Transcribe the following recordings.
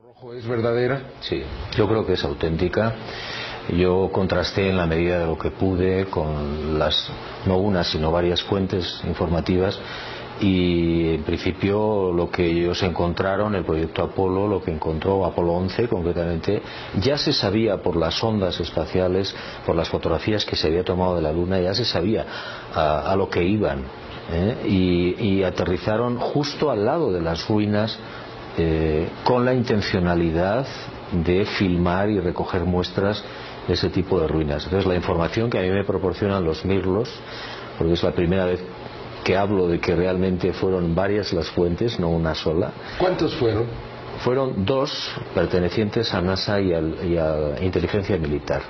Rojo es verdadera? Sí, yo creo que es auténtica. Yo contrasté en la medida de lo que pude con no una sino varias fuentes informativas, y en principio lo que ellos encontraron, el proyecto Apolo, lo que encontró Apolo 11 concretamente, ya se sabía por las ondas espaciales, por las fotografías que se había tomado de la Luna, ya se sabía a lo que iban, y aterrizaron justo al lado de las ruinas, con la intencionalidad de filmar y recoger muestras de ese tipo de ruinas. Entonces, la información que a mí me proporcionan los mirlos, porque es la primera vez que hablo de que realmente fueron varias las fuentes, no una sola. ¿Cuántos fueron? Fueron dos pertenecientes a NASA y a Inteligencia Militar.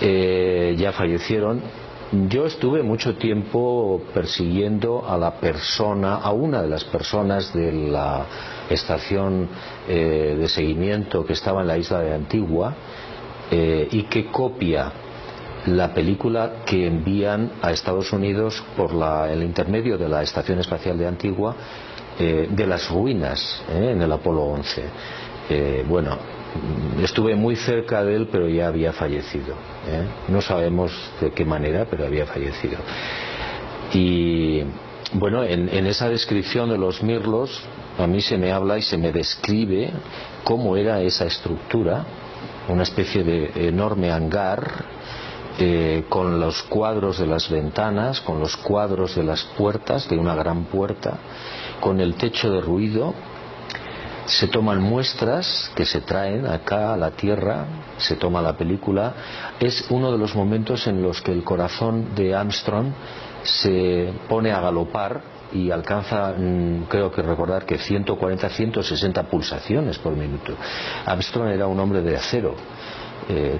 Ya fallecieron. Yo estuve mucho tiempo persiguiendo a una de las personas de la estación de seguimiento que estaba en la isla de Antigua, y que copia la película que envían a Estados Unidos por el intermedio de la Estación Espacial de Antigua, de las ruinas, en el Apolo 11. Bueno, estuve muy cerca de él, pero ya había fallecido. No sabemos de qué manera, pero había fallecido. Y bueno, en esa descripción de los mirlos, a mí se me habla y se me describe cómo era esa estructura, una especie de enorme hangar, con los cuadros de las ventanas, con los cuadros de las puertas, de una gran puerta, con el techo de ruido. Se toman muestras que se traen acá a la Tierra, se toma la película. Es uno de los momentos en los que el corazón de Armstrong se pone a galopar y alcanza, creo que recordar que 140, 160 pulsaciones por minuto. Armstrong era un hombre de acero,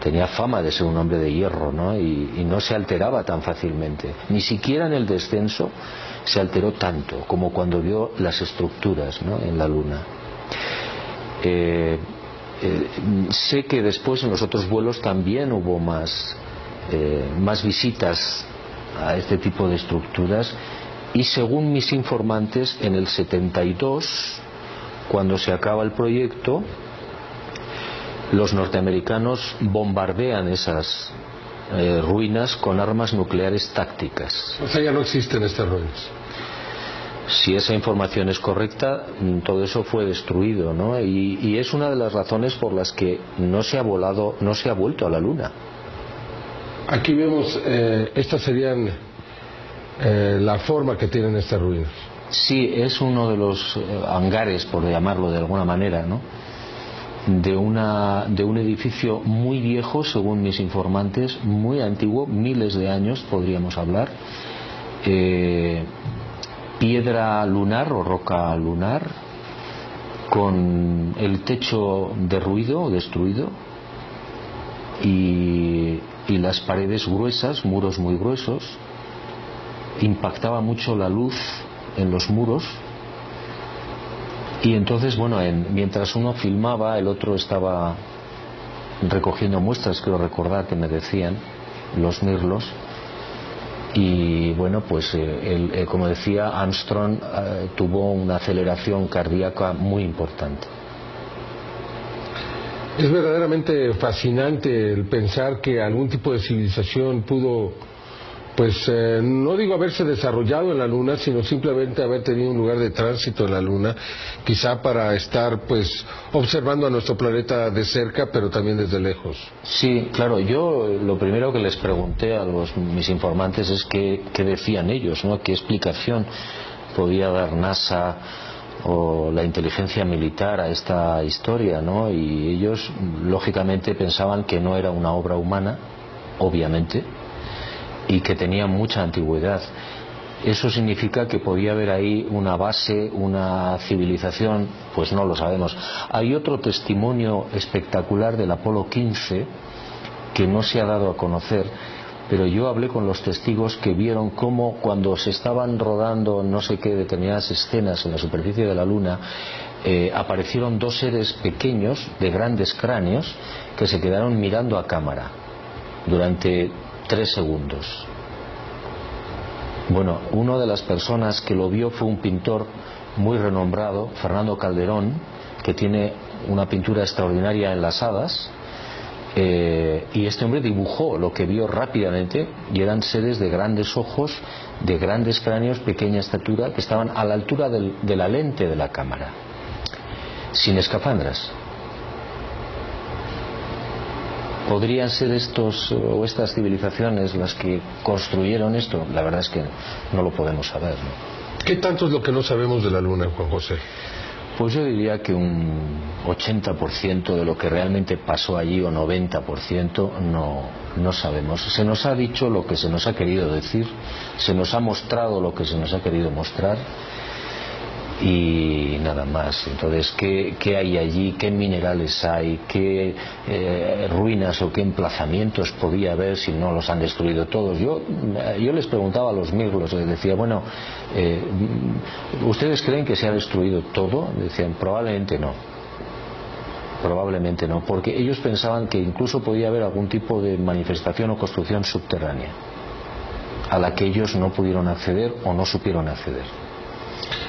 tenía fama de ser un hombre de hierro, ¿no? Y no se alteraba tan fácilmente. Ni siquiera en el descenso se alteró tanto como cuando vio las estructuras, ¿no?, en la Luna. Sé que después en los otros vuelos también hubo más visitas a este tipo de estructuras, y según mis informantes, en el 72, cuando se acaba el proyecto, los norteamericanos bombardean esas ruinas con armas nucleares tácticas. O sea, ya no existen estas ruinas. Si esa información es correcta, todo eso fue destruido, ¿no? Y es una de las razones por las que no se ha vuelto a la Luna. Aquí vemos, estas serían la forma que tienen estas ruinas. Sí, es uno de los hangares, por llamarlo de alguna manera, ¿no?, de un edificio muy viejo, según mis informantes, muy antiguo, miles de años podríamos hablar, piedra lunar o roca lunar, con el techo derruido, destruido, y las paredes gruesas, muros muy gruesos. Impactaba mucho la luz en los muros, y entonces, bueno, mientras uno filmaba, el otro estaba recogiendo muestras, creo recordar que me decían los mirlos. Y bueno, pues como decía, Armstrong tuvo una aceleración cardíaca muy importante. Es verdaderamente fascinante el pensar que algún tipo de civilización pudo, pues no digo haberse desarrollado en la Luna, sino simplemente haber tenido un lugar de tránsito en la Luna, quizá para estar pues observando a nuestro planeta de cerca, pero también desde lejos. Sí, claro. Yo lo primero que les pregunté a mis informantes es qué decían ellos, ¿no?, qué explicación podía dar NASA o la inteligencia militar a esta historia, ¿no? Y ellos lógicamente pensaban que no era una obra humana, obviamente, y que tenía mucha antigüedad. ¿Eso significa que podía haber ahí una base, una civilización? Pues no lo sabemos. Hay otro testimonio espectacular del Apolo 15 que no se ha dado a conocer, pero yo hablé con los testigos que vieron cómo, cuando se estaban rodando no sé qué determinadas escenas en la superficie de la Luna, aparecieron dos seres pequeños de grandes cráneos que se quedaron mirando a cámara durante 3 segundos. Bueno, una de las personas que lo vio fue un pintor muy renombrado, Fernando Calderón, que tiene una pintura extraordinaria en las hadas, y este hombre dibujó lo que vio rápidamente, y eran seres de grandes ojos, de grandes cráneos, pequeña estatura, que estaban a la altura de la lente de la cámara, sin escafandras. ¿Podrían ser estos o estas civilizaciones las que construyeron esto? La verdad es que no lo podemos saber, ¿no? ¿Qué tanto es lo que no sabemos de la Luna, Juan José? Pues yo diría que un 80% de lo que realmente pasó allí, o 90%, no sabemos. Se nos ha dicho lo que se nos ha querido decir, se nos ha mostrado lo que se nos ha querido mostrar, y nada más. Entonces, ¿qué hay allí? ¿Qué minerales hay? ¿Qué ruinas o qué emplazamientos podía haber si no los han destruido todos? Yo les preguntaba a los mirlos, les decía, bueno, ¿ustedes creen que se ha destruido todo? Decían, probablemente no, porque ellos pensaban que incluso podía haber algún tipo de manifestación o construcción subterránea a la que ellos no pudieron acceder o no supieron acceder.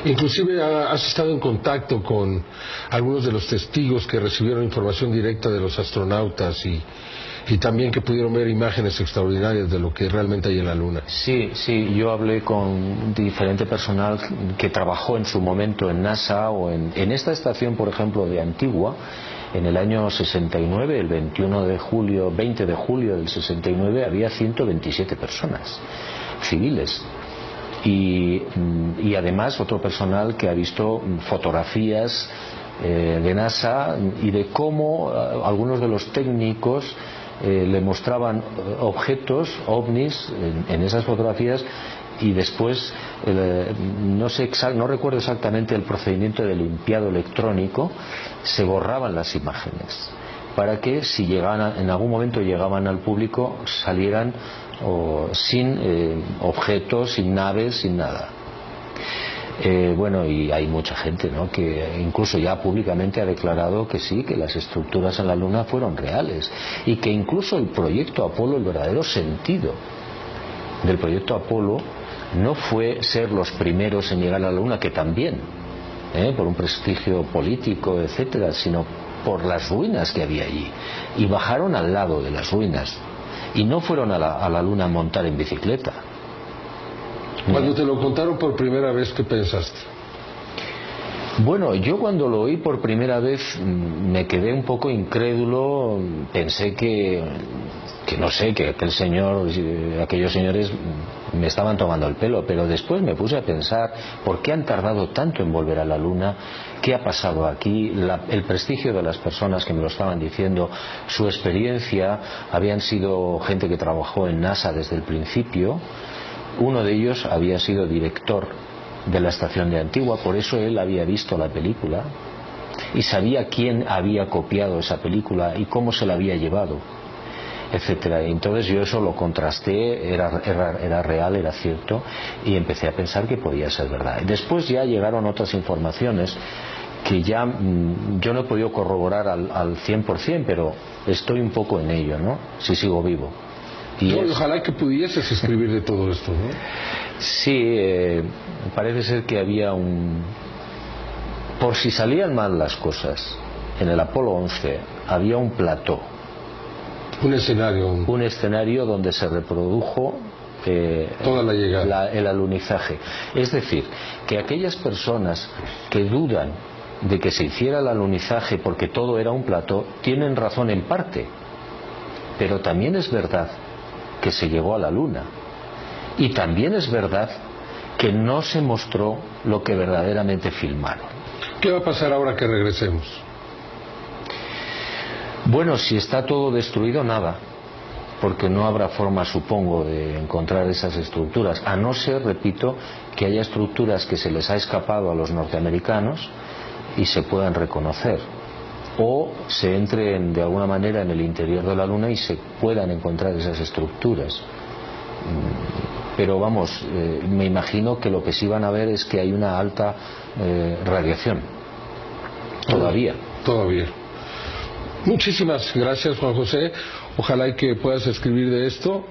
Inclusive has estado en contacto con algunos de los testigos que recibieron información directa de los astronautas y también que pudieron ver imágenes extraordinarias de lo que realmente hay en la Luna. Sí, yo hablé con diferente personal que trabajó en su momento en NASA o en esta estación, por ejemplo, de Antigua. En el año 69, el 20 de julio del 69, había 127 personas civiles. Y además otro personal que ha visto fotografías de NASA y de cómo algunos de los técnicos le mostraban objetos, ovnis, en esas fotografías, y después no recuerdo exactamente el procedimiento de limpiado electrónico, se borraban las imágenes para que si en algún momento llegaban al público salieran sin objetos, sin naves, sin nada. Bueno, y hay mucha gente, ¿no?, que incluso ya públicamente ha declarado que sí, que las estructuras en la Luna fueron reales, y que incluso el proyecto Apolo, el verdadero sentido del proyecto Apolo no fue ser los primeros en llegar a la Luna, que también, por un prestigio político, etcétera, sino por las ruinas que había allí, y bajaron al lado de las ruinas y no fueron a la Luna a montar en bicicleta. Cuando te lo contaron por primera vez, ¿qué pensaste? Bueno, yo cuando lo oí por primera vez me quedé un poco incrédulo, pensé que no sé, que aquellos señores me estaban tomando el pelo, pero después me puse a pensar por qué han tardado tanto en volver a la Luna, qué ha pasado aquí, el prestigio de las personas que me lo estaban diciendo, su experiencia. Habían sido gente que trabajó en NASA desde el principio. Uno de ellos había sido director de la estación de Antigua, por eso él había visto la película y sabía quién había copiado esa película y cómo se la había llevado, etcétera. Entonces yo eso lo contrasté, era real, era cierto, y empecé a pensar que podía ser verdad. Después ya llegaron otras informaciones que ya yo no he podido corroborar al 100%, pero estoy un poco en ello, ¿no?, si sigo vivo. Ojalá que pudieses escribir de todo esto, ¿no? Sí, parece ser que había por si salían mal las cosas, en el Apolo 11 había un plató, un escenario donde se reprodujo toda la llegada, el alunizaje. Es decir, que aquellas personas que dudan de que se hiciera el alunizaje porque todo era un plató, tienen razón en parte, pero también es verdad que se llegó a la Luna, y también es verdad que no se mostró lo que verdaderamente filmaron. ¿Qué va a pasar ahora que regresemos? Bueno, si está todo destruido, nada, porque no habrá forma, supongo, de encontrar esas estructuras, a no ser, repito, que haya estructuras que se les ha escapado a los norteamericanos y se puedan reconocer, o se entre de alguna manera en el interior de la Luna y se puedan encontrar esas estructuras. Pero vamos, me imagino que lo que sí van a ver es que hay una alta radiación todavía. Muchísimas gracias, Juan José. Ojalá y que puedas escribir de esto.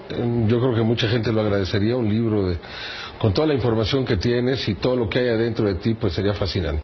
Yo creo que mucha gente lo agradecería, un libro con toda la información que tienes y todo lo que hay adentro de ti, pues sería fascinante.